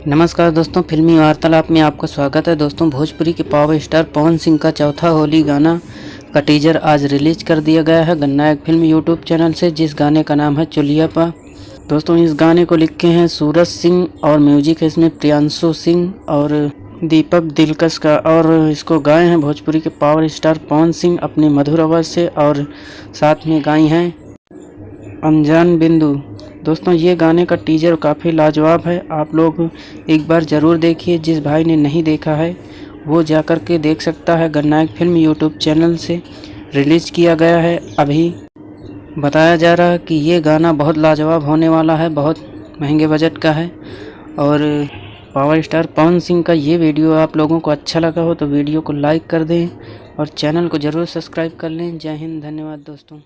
नमस्कार दोस्तों, फिल्मी वार्तालाप में आपका स्वागत है। दोस्तों, भोजपुरी के पावर स्टार पवन सिंह का चौथा होली गाना का टीजर आज रिलीज कर दिया गया है गन्नायक फिल्म यूट्यूब चैनल से, जिस गाने का नाम है चुलियापा। दोस्तों, इस गाने को लिखे हैं सूरज सिंह और म्यूजिक है इसमें प्रियांशु सिंह और दीपक दिलकश का, और इसको गाए हैं भोजपुरी के पावर स्टार पवन सिंह अपनी मधुर आवाज़ से, और साथ में गाई हैं अनजान बिंदु। दोस्तों, ये गाने का टीजर काफ़ी लाजवाब है। आप लोग एक बार ज़रूर देखिए। जिस भाई ने नहीं देखा है वो जाकर के देख सकता है। गन्नायक फिल्म यूट्यूब चैनल से रिलीज़ किया गया है। अभी बताया जा रहा है कि ये गाना बहुत लाजवाब होने वाला है, बहुत महंगे बजट का है। और पावर स्टार पवन सिंह का ये वीडियो आप लोगों को अच्छा लगा हो तो वीडियो को लाइक कर दें और चैनल को ज़रूर सब्सक्राइब कर लें। जय हिंद, धन्यवाद दोस्तों।